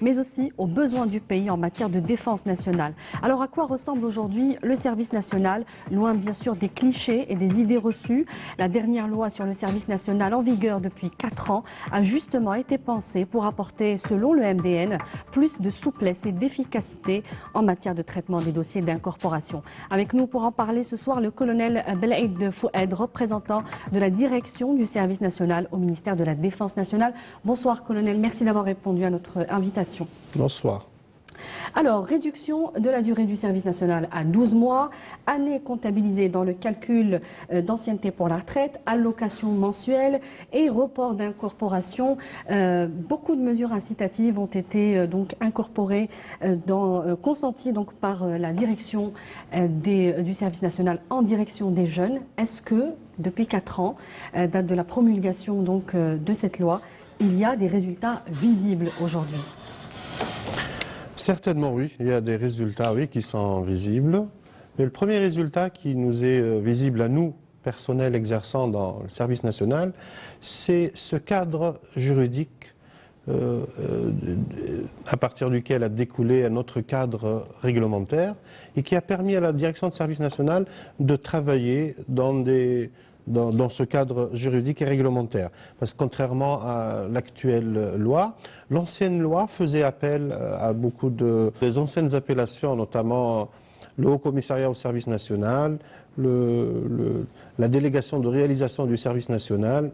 mais aussi aux besoins du pays en matière de défense nationale. Alors à quoi ressemble aujourd'hui le service national? Loin bien sûr des clichés et des idées reçues, la dernière loi sur le service national en vigueur depuis 4 ans a justement été pensée pour apporter, selon le MDN, plus de souplesse et d'efficacité en matière de traitement des dossiers d'incorporation. Avec nous pour en parler ce soir, le colonel Belaïd Foued, représentant de la direction du service national au ministère de la Défense nationale. Bonsoir colonel, merci d'avoir répondu à notre invitation. Bonsoir. Alors, réduction de la durée du service national à 12 mois, année comptabilisée dans le calcul d'ancienneté pour la retraite, allocation mensuelle et report d'incorporation. Beaucoup de mesures incitatives ont été donc incorporées, consenties donc par la direction du service national en direction des jeunes. Est-ce que, depuis 4 ans, date de la promulgation donc, de cette loi, il y a des résultats visibles aujourd'hui? Certainement oui, il y a des résultats oui, qui sont visibles. Mais le premier résultat qui nous est visible à nous, personnel exerçant dans le service national, c'est ce cadre juridique à partir duquel a découlé un autre cadre réglementaire et qui a permis à la direction de service national de travailler dans ce cadre juridique et réglementaire. Parce que contrairement à l'actuelle loi, l'ancienne loi faisait appel à beaucoup des anciennes appellations, notamment le Haut Commissariat au service national, la délégation de réalisation du service national.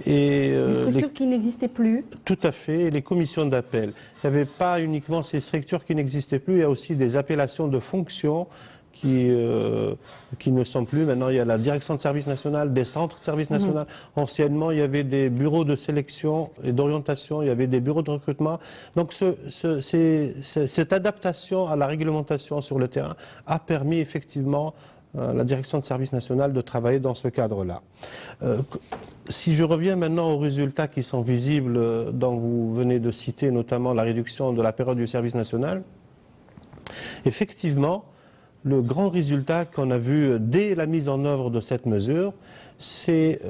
Et des structures qui n'existaient plus. Tout à fait, les commissions d'appel. Il n'y avait pas uniquement ces structures qui n'existaient plus, il y a aussi des appellations de fonctions qui ne sont plus. Maintenant, il y a la direction de service national, des centres de service national. Anciennement, il y avait des bureaux de sélection et d'orientation, il y avait des bureaux de recrutement. Donc, cette adaptation à la réglementation sur le terrain a permis effectivement à la direction de service national de travailler dans ce cadre-là. Si je reviens maintenant aux résultats qui sont visibles, dont vous venez de citer notamment la réduction de la période du service national, effectivement, le grand résultat qu'on a vu dès la mise en œuvre de cette mesure, c'est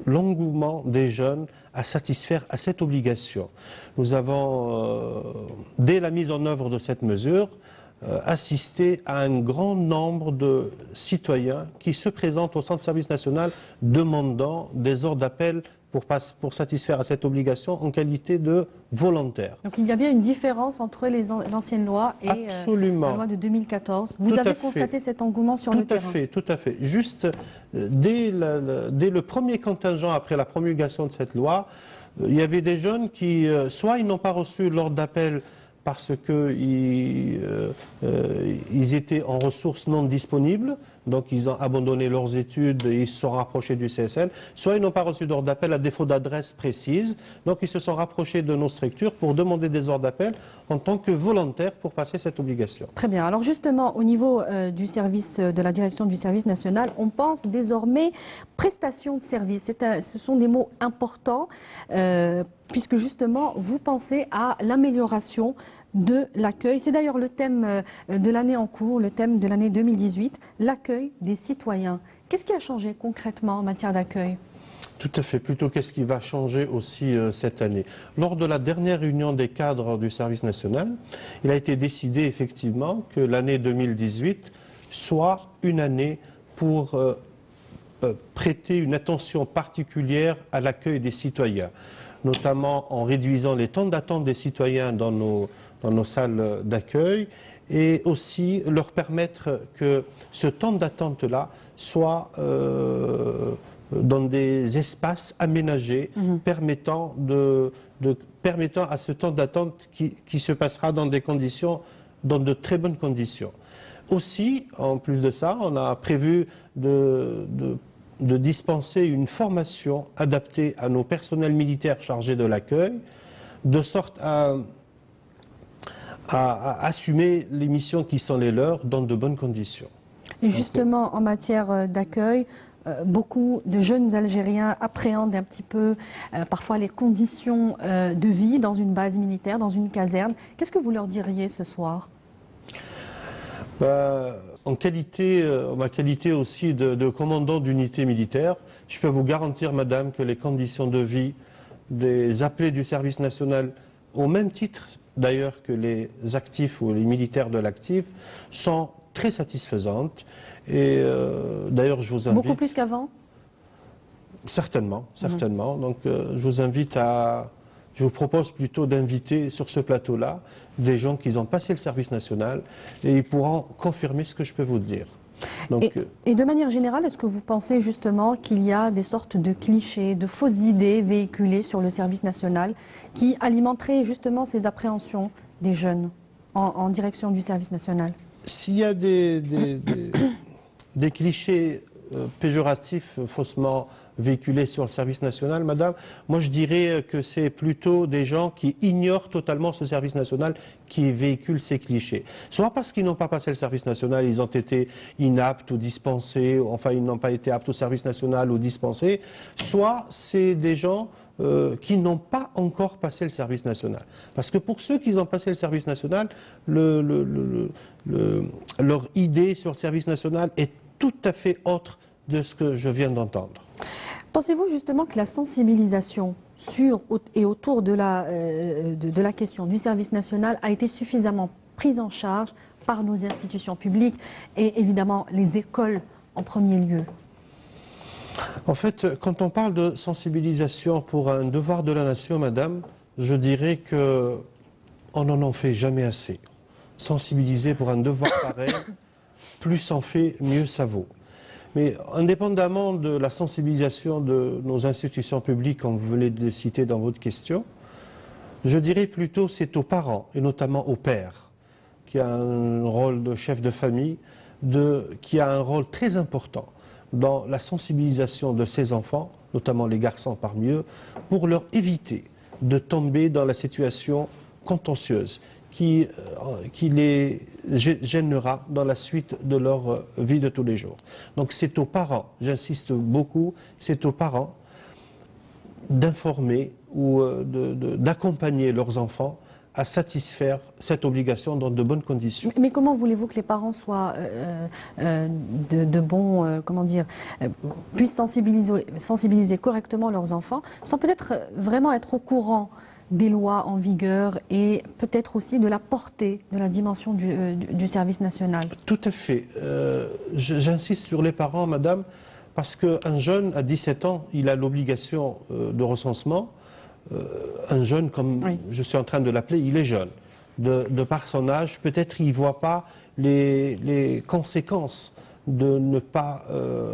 l'engouement des jeunes à satisfaire à cette obligation. Nous avons, dès la mise en œuvre de cette mesure, assisté à un grand nombre de citoyens qui se présentent au centre de service national demandant des ordres d'appel pour satisfaire à cette obligation en qualité de volontaire. Donc il y a bien une différence entre l'ancienne loi et la loi de 2014. Vous avez constaté cet engouement sur le terrain? Tout à fait. Juste dès le premier contingent après la promulgation de cette loi, il y avait des jeunes qui, soit ils n'ont pas reçu l'ordre d'appel parce qu'ils étaient en ressources non disponibles, donc ils ont abandonné leurs études et ils se sont rapprochés du CSN, soit ils n'ont pas reçu d'ordre d'appel à défaut d'adresse précise, donc ils se sont rapprochés de nos structures pour demander des ordres d'appel en tant que volontaires pour passer cette obligation. Très bien. Alors justement, au niveau du service, de la direction du service national, on pense désormais prestation de service. Ce sont des mots importants, puisque justement, vous pensez à l'amélioration de l'accueil. C'est d'ailleurs le thème de l'année en cours, le thème de l'année 2018, l'accueil des citoyens. Qu'est-ce qui a changé concrètement en matière d'accueil ? Tout à fait. Plutôt, qu'est-ce qui va changer aussi cette année? Lors de la dernière réunion des cadres du service national, il a été décidé effectivement que l'année 2018 soit une année pour prêter une attention particulière à l'accueil des citoyens, notamment en réduisant les temps d'attente des citoyens dans nos salles d'accueil et aussi leur permettre que ce temps d'attente-là soit dans des espaces aménagés permettant à ce temps d'attente qui se passera dans de très bonnes conditions. Aussi, en plus de ça, on a prévu de dispenser une formation adaptée à nos personnels militaires chargés de l'accueil, de sorte à assumer les missions qui sont les leurs dans de bonnes conditions. Et justement, en matière d'accueil, beaucoup de jeunes Algériens appréhendent un petit peu parfois les conditions de vie dans une base militaire, dans une caserne. Qu'est-ce que vous leur diriez ce soir ? En ma qualité aussi de commandant d'unité militaire, je peux vous garantir, madame, que les conditions de vie des appelés du service national, au même titre d'ailleurs que les actifs ou les militaires de l'actif, sont très satisfaisantes. Et d'ailleurs, je vous invite... Beaucoup plus qu'avant? Certainement, certainement. Donc, je vous invite à... Je vous propose plutôt d'inviter sur ce plateau-là des gens qui ont passé le service national et ils pourront confirmer ce que je peux vous dire. Donc, et de manière générale, est-ce que vous pensez justement qu'il y a des sortes de clichés, de fausses idées véhiculées sur le service national qui alimenteraient justement ces appréhensions des jeunes en direction du service national? s'il y a des clichés péjoratifs faussement véhiculés sur le service national, madame, moi je dirais que c'est plutôt des gens qui ignorent totalement ce service national qui véhicule ces clichés. Soit parce qu'ils n'ont pas passé le service national, ils ont été inaptes ou dispensés, enfin ils n'ont pas été aptes au service national ou dispensés, soit c'est des gens qui n'ont pas encore passé le service national. Parce que pour ceux qui ont passé le service national, leur idée sur le service national est tout à fait autre de ce que je viens d'entendre. Pensez-vous justement que la sensibilisation sur et autour de la question du service national a été suffisamment prise en charge par nos institutions publiques et évidemment les écoles en premier lieu? En fait, quand on parle de sensibilisation pour un devoir de la nation, madame, je dirais qu'on n'en en fait jamais assez. Sensibiliser pour un devoir pareil, plus on fait, mieux ça vaut. Mais indépendamment de la sensibilisation de nos institutions publiques, comme vous venez de le citer dans votre question, je dirais plutôt c'est aux parents, et notamment aux pères, qui a un rôle de chef de famille, qui a un rôle très important dans la sensibilisation de ces enfants, notamment les garçons parmi eux, pour leur éviter de tomber dans la situation contentieuse qui les gênera dans la suite de leur vie de tous les jours. Donc c'est aux parents, j'insiste beaucoup, c'est aux parents d'informer ou d'accompagner leurs enfants à satisfaire cette obligation dans de bonnes conditions. Mais comment voulez-vous que les parents soient de bons, comment dire, puissent sensibiliser correctement leurs enfants, sans peut-être vraiment être au courant des lois en vigueur et peut-être aussi de la portée, de la dimension du service national? Tout à fait. J'insiste sur les parents, madame, parce qu'un jeune à 17 ans, il a l'obligation de recensement. Un jeune, comme je suis en train de l'appeler, il est jeune. De par son âge, peut-être il ne voit pas les conséquences de ne pas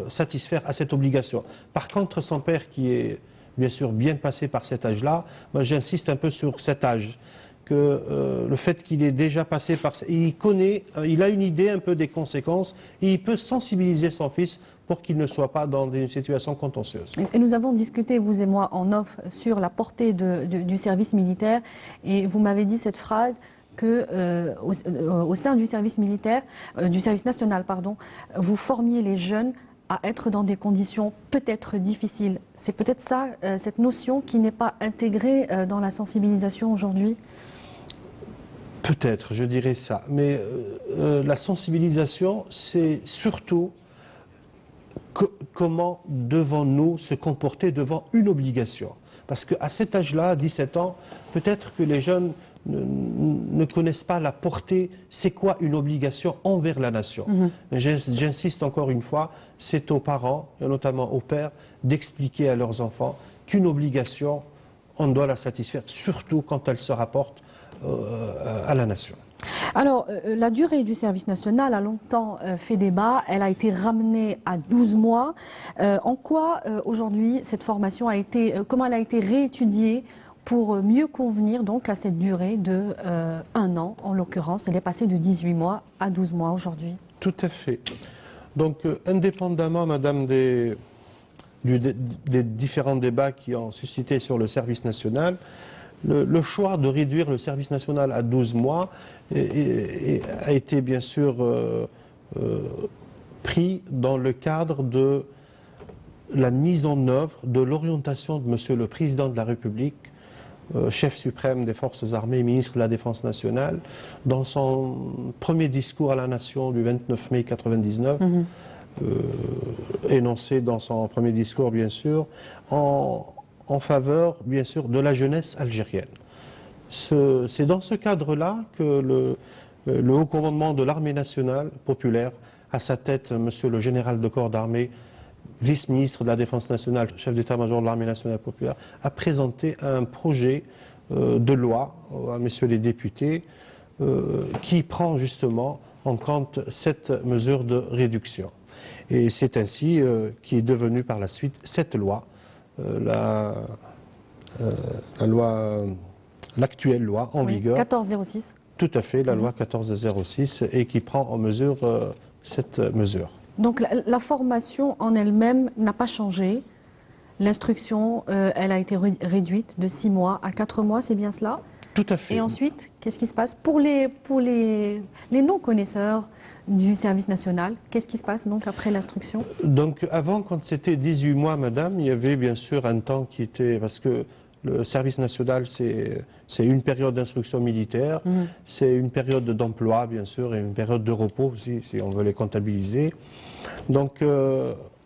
satisfaire à cette obligation. Par contre, son père, qui est bien sûr bien passé par cet âge-là, moi j'insiste un peu sur cet âge, que le fait qu'il est déjà passé par... Il connaît, il a une idée un peu des conséquences et il peut sensibiliser son fils pour qu'il ne soit pas dans des situations contentieuses. Et nous avons discuté, vous et moi, en off, sur la portée du service militaire et vous m'avez dit cette phrase que au sein du service militaire, du service national, pardon, vous formiez les jeunes à être dans des conditions peut-être difficiles. C'est peut-être ça, cette notion qui n'est pas intégrée dans la sensibilisation aujourd'hui? Peut-être, je dirais ça. Mais la sensibilisation, c'est surtout comment devons-nous se comporter devant une obligation. Parce qu'à cet âge-là, à 17 ans, peut-être que les jeunes ne connaissent pas la portée, c'est quoi une obligation envers la nation. Mais j'insiste encore une fois, c'est aux parents, et notamment aux pères, d'expliquer à leurs enfants qu'une obligation, on doit la satisfaire, surtout quand elle se rapporte à la nation. Alors, la durée du service national a longtemps fait débat. Elle a été ramenée à 12 mois. En quoi, aujourd'hui, cette formation a été, comment elle a été réétudiée pour mieux convenir donc à cette durée de 1 an, en l'occurrence? Elle est passée de 18 mois à 12 mois aujourd'hui. Tout à fait. Donc, indépendamment, madame, des différents débats qui ont suscité sur le service national, le choix de réduire le service national à 12 mois a été bien sûr pris dans le cadre de la mise en œuvre de l'orientation de Monsieur le Président de la République, chef suprême des Forces armées, ministre de la Défense nationale, dans son premier discours à la nation du 29 mai 1999, énoncé dans son premier discours bien sûr, en en faveur, bien sûr, de la jeunesse algérienne. C'est dans ce cadre-là que le haut commandement de l'armée nationale populaire, à sa tête, monsieur le général de corps d'armée, vice-ministre de la Défense nationale, chef d'état-major de l'armée nationale populaire, a présenté un projet de loi à messieurs les députés qui prend justement en compte cette mesure de réduction. Et c'est ainsi qu'est devenue par la suite cette loi, l'actuelle loi en vigueur. 1406. Tout à fait, la loi 1406, et qui prend en mesure cette mesure. Donc la formation en elle-même n'a pas changé. L'instruction, elle a été réduite de 6 mois à 4 mois, c'est bien cela? Tout à fait. Et ensuite, qu'est-ce qui se passe pour les non-connaisseurs du service national? Qu'est-ce qui se passe donc après l'instruction? Donc avant, quand c'était 18 mois, madame, il y avait bien sûr un temps qui était... Parce que le service national, c'est une période d'instruction militaire, c'est une période d'emploi, bien sûr, et une période de repos aussi, si on veut les comptabiliser. Donc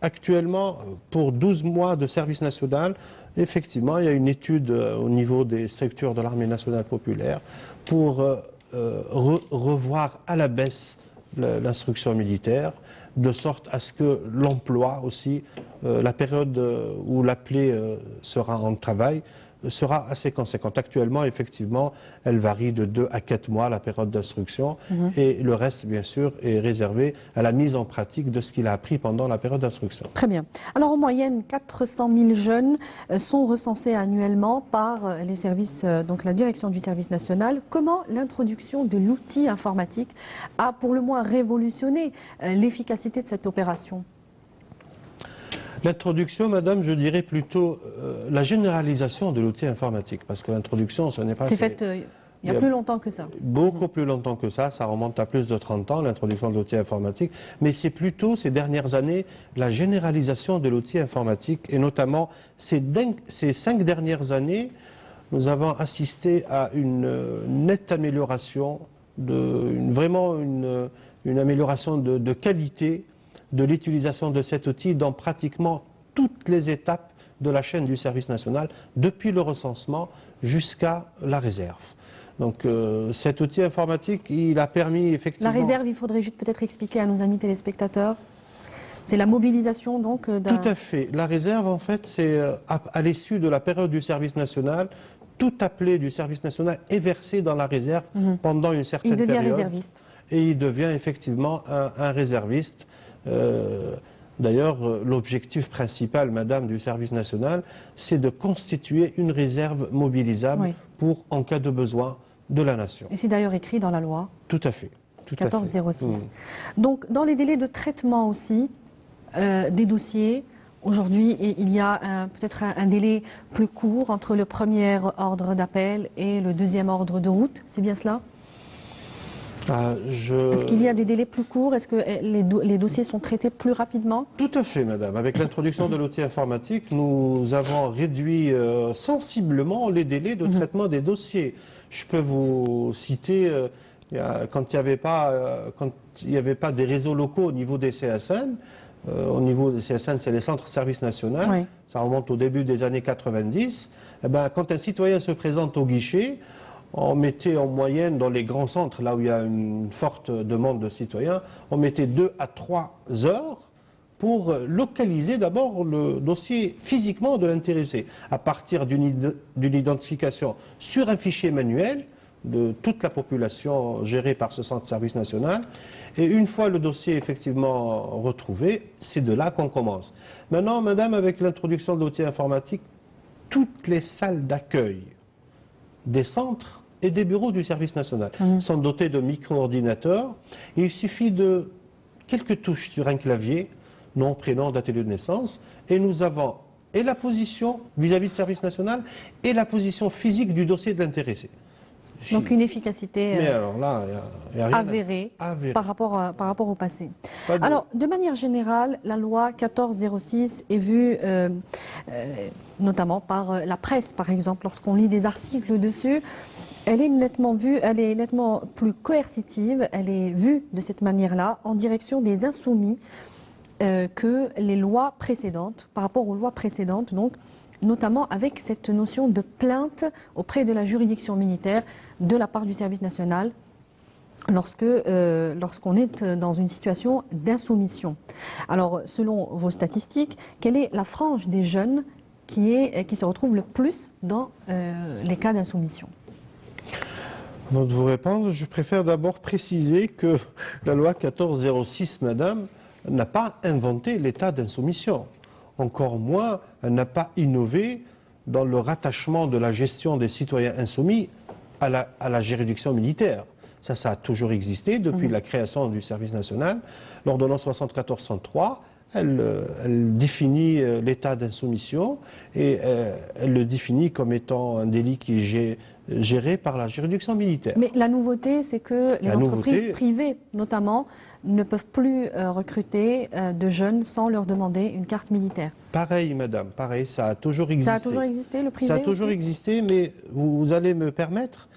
actuellement, pour 12 mois de service national, effectivement, il y a une étude au niveau des structures de l'armée nationale populaire pour revoir à la baisse l'instruction militaire, de sorte à ce que l'emploi aussi, la période où l'appelé sera en travail, sera assez conséquente. Actuellement, effectivement, elle varie de 2 à 4 mois, la période d'instruction, et le reste, bien sûr, est réservé à la mise en pratique de ce qu'il a appris pendant la période d'instruction. Très bien. Alors, en moyenne, 400 000 jeunes sont recensés annuellement par les services, donc la direction du service national. Comment l'introduction de l'outil informatique a pour le moins révolutionné l'efficacité de cette opération? L'introduction, madame, je dirais plutôt la généralisation de l'outil informatique, parce que l'introduction, ce n'est pas... C'est fait il y a plus longtemps que ça. Beaucoup plus longtemps que ça remonte à plus de 30 ans, l'introduction de l'outil informatique, mais c'est plutôt ces dernières années la généralisation de l'outil informatique, et notamment ces 5 dernières années, nous avons assisté à une nette amélioration, vraiment une amélioration de qualité de l'utilisation de cet outil dans pratiquement toutes les étapes de la chaîne du service national, depuis le recensement jusqu'à la réserve. Donc cet outil informatique, il a permis effectivement... La réserve, il faudrait juste peut-être expliquer à nos amis téléspectateurs. C'est la mobilisation donc d'un... Tout à fait. La réserve, en fait, c'est à l'issue de la période du service national, tout appelé du service national est versé dans la réserve pendant une certaine période. Il devient réserviste. Et il devient effectivement un réserviste. D'ailleurs, l'objectif principal, madame, du service national, c'est de constituer une réserve mobilisable pour, en cas de besoin, de la nation. Et c'est d'ailleurs écrit dans la loi. Tout à fait. 1406. Donc, dans les délais de traitement aussi des dossiers, aujourd'hui, il y a peut-être un délai plus court entre le premier ordre d'appel et le deuxième ordre de route, c'est bien cela? Est-ce qu'il y a des délais plus courts? Est-ce que les dossiers sont traités plus rapidement? Tout à fait, madame. Avec l'introduction de l'outil informatique, nous avons réduit sensiblement les délais de traitement des dossiers. Je peux vous citer, quand il n'y avait pas des réseaux locaux au niveau des CSN, au niveau des CSN, c'est les centres de service national, ça remonte au début des années 90, eh ben, quand un citoyen se présente au guichet, on mettait en moyenne dans les grands centres, là où il y a une forte demande de citoyens, on mettait 2 à 3 heures pour localiser d'abord le dossier physiquement de l'intéressé, à partir d'une identification sur un fichier manuel de toute la population gérée par ce centre de service national. Et une fois le dossier effectivement retrouvé, c'est de là qu'on commence. Maintenant, madame, avec l'introduction de l'outil informatique, toutes les salles d'accueil des centres et des bureaux du service national sont dotés de micro-ordinateurs. Il suffit de quelques touches sur un clavier, nom, prénom, date et lieu de naissance, et nous avons et la position vis-à-vis du service national et la position physique du dossier de l'intéressé. Donc une efficacité Mais alors là, y a rien avérée par rapport au passé. Alors, de manière générale, la loi 1406 est vue notamment par la presse, par exemple, lorsqu'on lit des articles dessus. Elle est nettement vue, elle est nettement plus coercitive, elle est vue de cette manière-là, en direction des insoumis, que les lois précédentes, par rapport aux lois précédentes, donc, notamment avec cette notion de plainte auprès de la juridiction militaire de la part du service national lorsqu'on est dans une situation d'insoumission. Alors, selon vos statistiques, quelle est la frange des jeunes qui se retrouve le plus dans les cas d'insoumission? Avant de vous répondre, je préfère d'abord préciser que la loi 1406, madame, n'a pas inventé l'état d'insoumission. Encore moins, elle n'a pas innové dans le rattachement de la gestion des citoyens insoumis à la juridiction militaire. Ça a toujours existé depuis la création du service national. L'ordonnance 74-103, elle définit l'état d'insoumission et elle le définit comme étant un délit qui est géré par la juridiction militaire. Mais la nouveauté, c'est que les entreprises privées, notamment, ne peuvent plus recruter de jeunes sans leur demander une carte militaire. Pareil, madame, pareil, ça a toujours existé. Ça a toujours existé, le privé Ça a toujours existé, mais vous allez me permettre,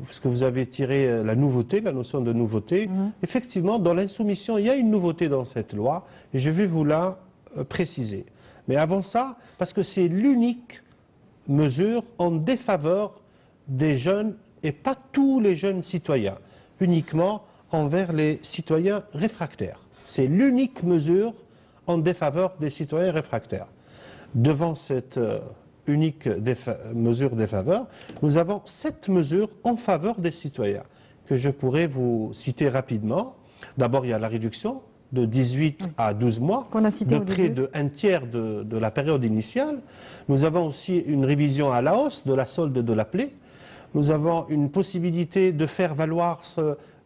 parce que vous avez tiré la nouveauté, la notion de nouveauté. Effectivement, dans l'insoumission, il y a une nouveauté dans cette loi, et je vais vous la préciser. Mais avant ça, parce que c'est l'unique mesure en défaveur des jeunes, et pas tous les jeunes citoyens, uniquement envers les citoyens réfractaires. C'est l'unique mesure en défaveur des citoyens réfractaires. Devant cette unique mesure défaveur, nous avons 7 mesures en faveur des citoyens que je pourrais vous citer rapidement. D'abord, il y a la réduction de 18 à 12 mois, de près d'un tiers de la période initiale. Nous avons aussi une révision à la hausse de la solde de l'appelé. Nous avons une possibilité de faire valoir,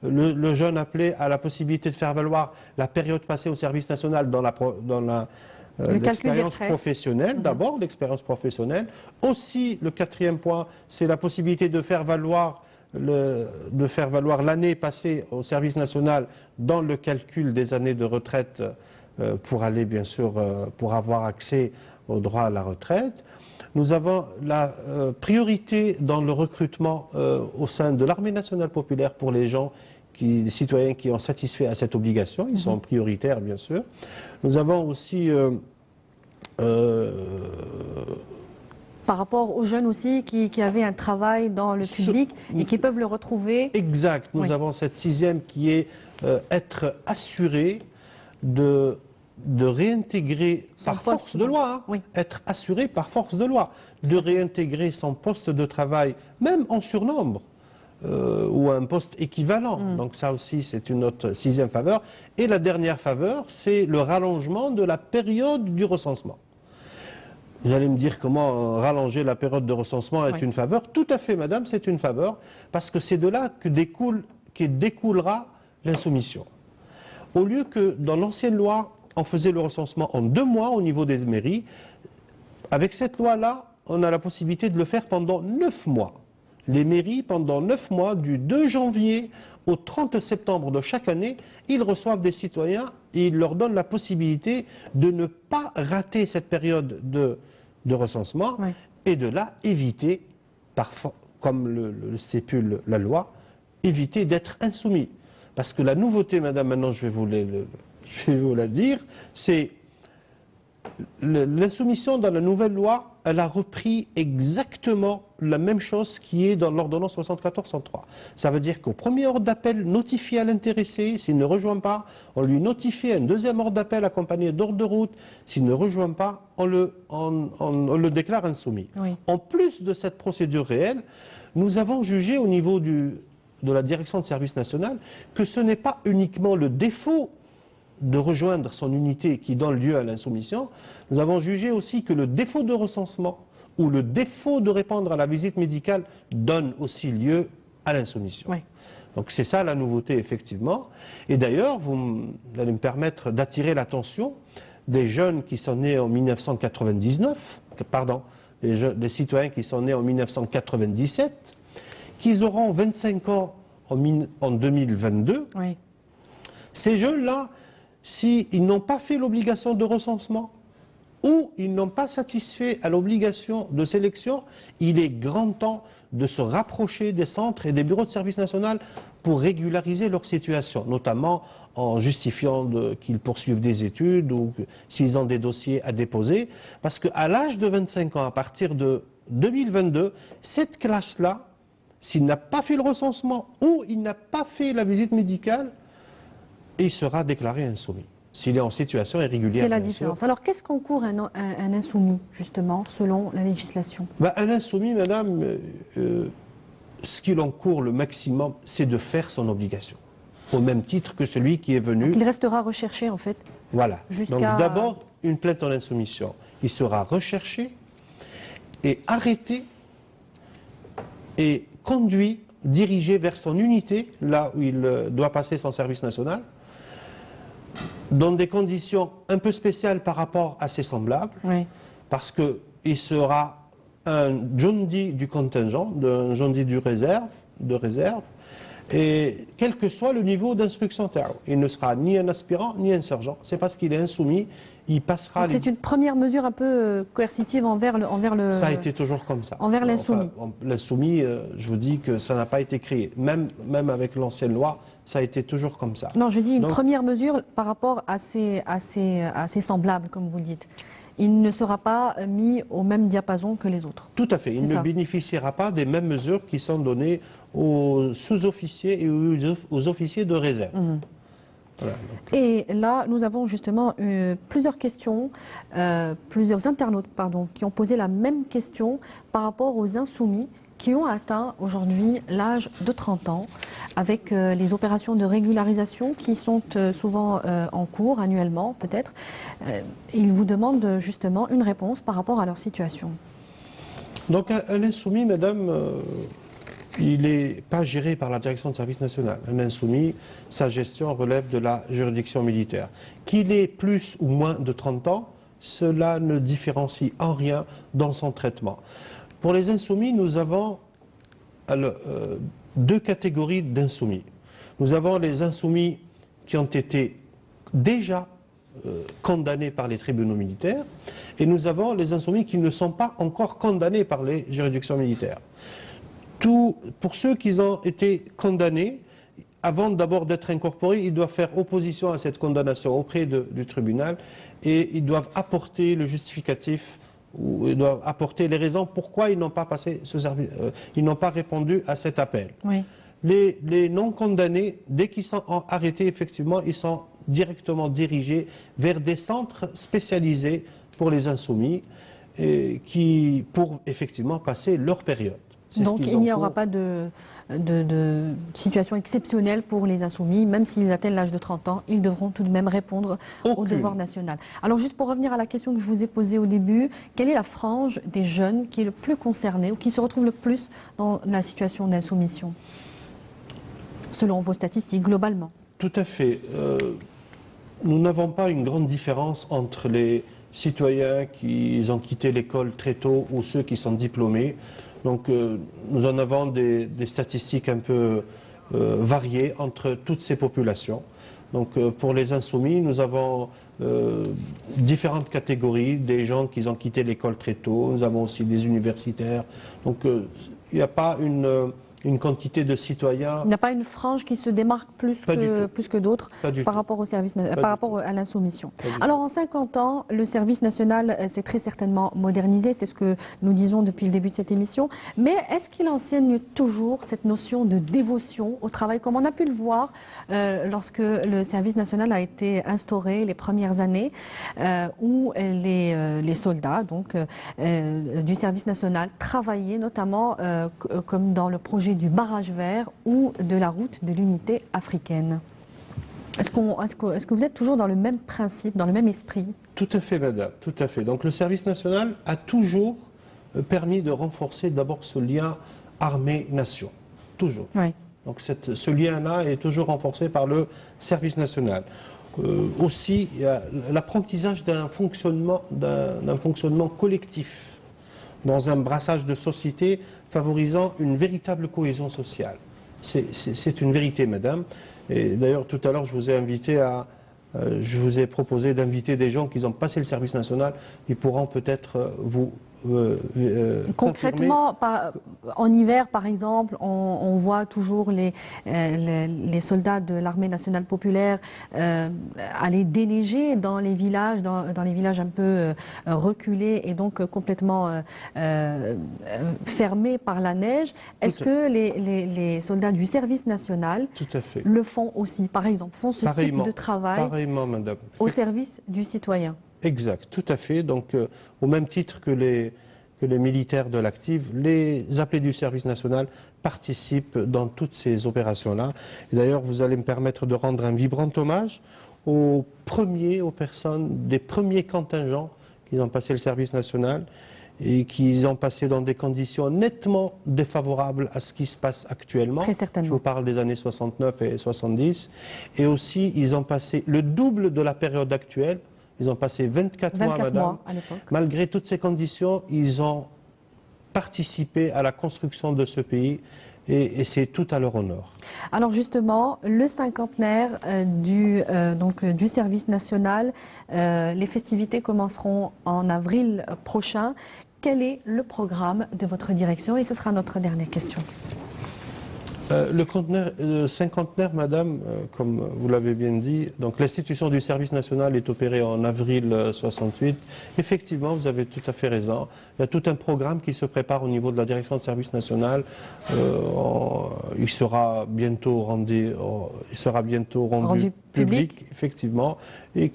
le jeune appelé a la possibilité de faire valoir la période passée au service national dans l'expérience professionnelle, d'abord l'expérience professionnelle. Aussi, le 4e point, c'est la possibilité de faire valoir l'année passée au service national dans le calcul des années de retraite pour aller, bien sûr, pour avoir accès au droit à la retraite. Nous avons la priorité dans le recrutement au sein de l'armée nationale populaire pour les citoyens qui ont satisfait à cette obligation. Ils sont prioritaires, bien sûr. Nous avons aussi... par rapport aux jeunes aussi qui avaient un travail dans le public et qui peuvent le retrouver. Exact. Nous avons cette 6e qui est être assuré de réintégrer par force de loi, être assuré par force de loi, de réintégrer son poste de travail, même en surnombre, ou un poste équivalent. Donc ça aussi, c'est une autre 6e faveur. Et la dernière faveur, c'est le rallongement de la période du recensement. Vous allez me dire comment rallonger la période de recensement est une faveur. Tout à fait, madame, c'est une faveur, parce que c'est de là que découlera l'insoumission. Au lieu que dans l'ancienne loi, on faisait le recensement en 2 mois au niveau des mairies, avec cette loi-là, on a la possibilité de le faire pendant 9 mois. Les mairies, pendant 9 mois, du 2 janvier au 30 septembre de chaque année, ils reçoivent des citoyens et ils leur donnent la possibilité de ne pas rater cette période de recensement et de là éviter, comme le stipule la loi, éviter d'être insoumis. Parce que la nouveauté, madame, maintenant je vais vous la dire, c'est l'insoumission dans la nouvelle loi, elle a repris exactement la même chose qui est dans l'ordonnance 74-103. Ça veut dire qu'au premier ordre d'appel notifié à l'intéressé, s'il ne rejoint pas, on lui notifie un 2e ordre d'appel accompagné d'ordre de route. S'il ne rejoint pas, on le déclare insoumis. En plus de cette procédure réelle, nous avons jugé au niveau de la direction de service national que ce n'est pas uniquement le défaut de rejoindre son unité qui donne lieu à l'insoumission. Nous avons jugé aussi que le défaut de recensement ou le défaut de répondre à la visite médicale donne aussi lieu à l'insoumission. Donc c'est ça la nouveauté, effectivement. Et d'ailleurs, vous allez me permettre d'attirer l'attention des jeunes qui sont nés en 1999, pardon, les citoyens qui sont nés en 1997, qu'ils auront 25 ans en 2022. Ces jeunes-là, s'ils n'ont pas fait l'obligation de recensement, ou ils n'ont pas satisfait à l'obligation de sélection, il est grand temps de se rapprocher des centres et des bureaux de service national pour régulariser leur situation, notamment en justifiant qu'ils poursuivent des études ou s'ils ont des dossiers à déposer. Parce qu'à l'âge de 25 ans, à partir de 2022, cette classe-là, s'il n'a pas fait le recensement ou il n'a pas fait la visite médicale, il sera déclaré insoumis. S'il est en situation irrégulière. C'est la différence. Alors, qu'est-ce qu'encourt un insoumis, justement, selon la législation? Un insoumis, madame, ce qu'il encourt le maximum, c'est de faire son obligation. Au même titre que celui qui est venu. Donc, il restera recherché, en fait. Voilà. Donc, d'abord, une plainte en insoumission. Il sera recherché et arrêté et conduit, dirigé vers son unité, là où il doit passer son service national, dans des conditions un peu spéciales par rapport à ses semblables, oui. Parce qu'il sera un Jondi du contingent, un Jondi de réserve, et quel que soit le niveau d'instruction terre. Il ne sera ni un aspirant, ni un sergent. C'est parce qu'il est insoumis, il passera... C'est une première mesure un peu coercitive envers le... Ça a été toujours comme ça. Envers l'insoumis. Enfin, l'insoumis, je vous dis que ça n'a pas été créé. Même avec l'ancienne loi, ça a été toujours comme ça. Non, je dis une première mesure par rapport à ses semblables, comme vous le dites. Il ne sera pas mis au même diapason que les autres. Tout à fait. Il ne bénéficiera pas des mêmes mesures qui sont données aux sous-officiers et aux officiers de réserve. Mmh. Voilà, et là, nous avons justement plusieurs questions, plusieurs internautes qui ont posé la même question par rapport aux insoumis qui ont atteint aujourd'hui l'âge de 30 ans avec les opérations de régularisation qui sont souvent en cours annuellement peut-être. Ils vous demandent justement une réponse par rapport à leur situation. Donc un insoumis, madame, il n'est pas géré par la direction de service national. Un insoumis, sa gestion relève de la juridiction militaire. Qu'il ait plus ou moins de 30 ans, cela ne différencie en rien dans son traitement. Pour les insoumis, nous avons deux catégories d'insoumis. Nous avons les insoumis qui ont été déjà condamnés par les tribunaux militaires et nous avons les insoumis qui ne sont pas encore condamnés par les juridictions militaires. Pour ceux qui ont été condamnés, avant d'abord d'être incorporés, ils doivent faire opposition à cette condamnation auprès du tribunal et ils doivent apporter le justificatif ou ils doivent apporter les raisons pourquoi ils n'ont pas passé ce service, ils n'ont pas répondu à cet appel. Oui. Les non condamnés, dès qu'ils sont arrêtés, effectivement, ils sont directement dirigés vers des centres spécialisés pour les insoumis pour effectivement passer leur période. Donc il n'y aura pas de situation exceptionnelle pour les insoumis, même s'ils atteignent l'âge de 30 ans, ils devront tout de même répondre au devoir national. Alors juste pour revenir à la question que je vous ai posée au début, quelle est la frange des jeunes qui est le plus concernée ou qui se retrouve le plus dans la situation d'insoumission, selon vos statistiques, globalement? Tout à fait. Nous n'avons pas une grande différence entre les citoyens qui ont quitté l'école très tôt ou ceux qui sont diplômés. Donc nous en avons des statistiques un peu variées entre toutes ces populations. Donc pour les insoumis, nous avons différentes catégories, des gens qui ont quitté l'école très tôt, nous avons aussi des universitaires. Donc il n'y a pas une quantité de citoyens. Il n'y a pas une frange qui se démarque plus que d'autres par rapport au service, par rapport à l'insoumission. Alors en 50 ans, le service national s'est très certainement modernisé, c'est ce que nous disons depuis le début de cette émission. Mais est-ce qu'il enseigne toujours cette notion de dévotion au travail, comme on a pu le voir lorsque le service national a été instauré les premières années, où les soldats donc, du service national travaillaient notamment comme dans le projet du barrage vert ou de la route de l'unité africaine. Est-ce que vous êtes toujours dans le même principe, dans le même esprit? Tout à fait, madame, tout à fait. Donc le service national a toujours permis de renforcer d'abord ce lien armée-nation. Toujours. Oui. Donc ce lien-là est toujours renforcé par le service national. Aussi, il y a l'apprentissage d'un fonctionnement collectif, dans un brassage de société favorisant une véritable cohésion sociale. C'est une vérité, madame. Et d'ailleurs, tout à l'heure, je vous ai invité à je vous ai proposé d'inviter des gens qui ont passé le service national. Ils pourront peut-être vous concrètement, en hiver, par exemple, on voit toujours les soldats de l'armée nationale populaire aller déneiger dans les villages, dans les villages un peu reculés et donc complètement fermés par la neige. Est-ce que les soldats du service national le font aussi, par exemple, font ce type de travail au service du citoyen? Exact, tout à fait. Donc, au même titre que les militaires de l'active, les appelés du service national participent dans toutes ces opérations-là. D'ailleurs, vous allez me permettre de rendre un vibrant hommage aux personnes des premiers contingents qui ont passé le service national et qui ont passé dans des conditions nettement défavorables à ce qui se passe actuellement. Très certainement. Je vous parle des années 69 et 70. Et aussi, ils ont passé le double de la période actuelle. Ils ont passé 24 mois, madame. À l'époque. Malgré toutes ces conditions, ils ont participé à la construction de ce pays et c'est tout à leur honneur. Alors justement, le cinquantenaire du service national, les festivités commenceront en avril prochain. Quel est le programme de votre direction? Et ce sera notre dernière question. Le cinquantenaire, madame, comme vous l'avez bien dit, donc l'institution du service national est opérée en avril 68. Effectivement, vous avez tout à fait raison. Il y a tout un programme qui se prépare au niveau de la direction de service national. Il sera bientôt rendu public, effectivement, et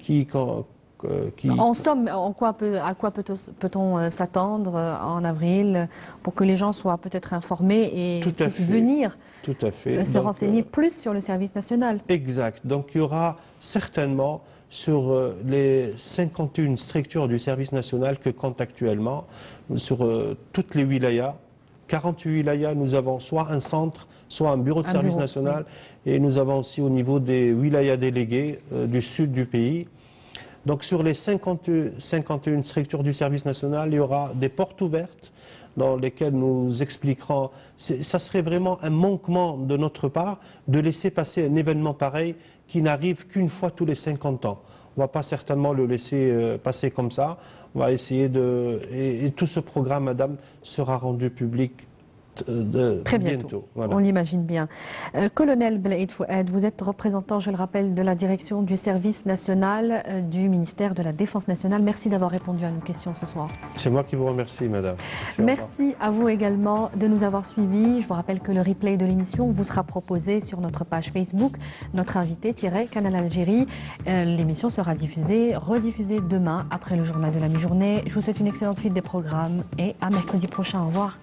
En somme, à quoi peut-on s'attendre en avril pour que les gens soient peut-être informés et puissent venir se renseigner plus sur le service national? Exact. Donc il y aura certainement sur les 51 structures du service national que compte actuellement, sur toutes les wilayas, 48 wilayas, nous avons soit un centre, soit un bureau de service national, et nous avons aussi au niveau des wilayas délégués du sud du pays. Donc sur les 51 structures du service national, il y aura des portes ouvertes dans lesquelles nous expliquerons. Ça serait vraiment un manquement de notre part de laisser passer un événement pareil qui n'arrive qu'une fois tous les 50 ans. On ne va pas certainement le laisser passer comme ça. On va essayer et tout ce programme, madame, sera rendu public très bientôt. Voilà. On l'imagine bien. Colonel Blaïd Fouad, vous êtes représentant, je le rappelle, de la direction du service national du ministère de la Défense nationale. Merci d'avoir répondu à nos questions ce soir. C'est moi qui vous remercie, madame. Merci à vous également de nous avoir suivis. Je vous rappelle que le replay de l'émission vous sera proposé sur notre page Facebook, notre invité, Canal Algérie. L'émission sera rediffusée demain après le journal de la mi-journée. Je vous souhaite une excellente suite des programmes et à mercredi prochain. Au revoir.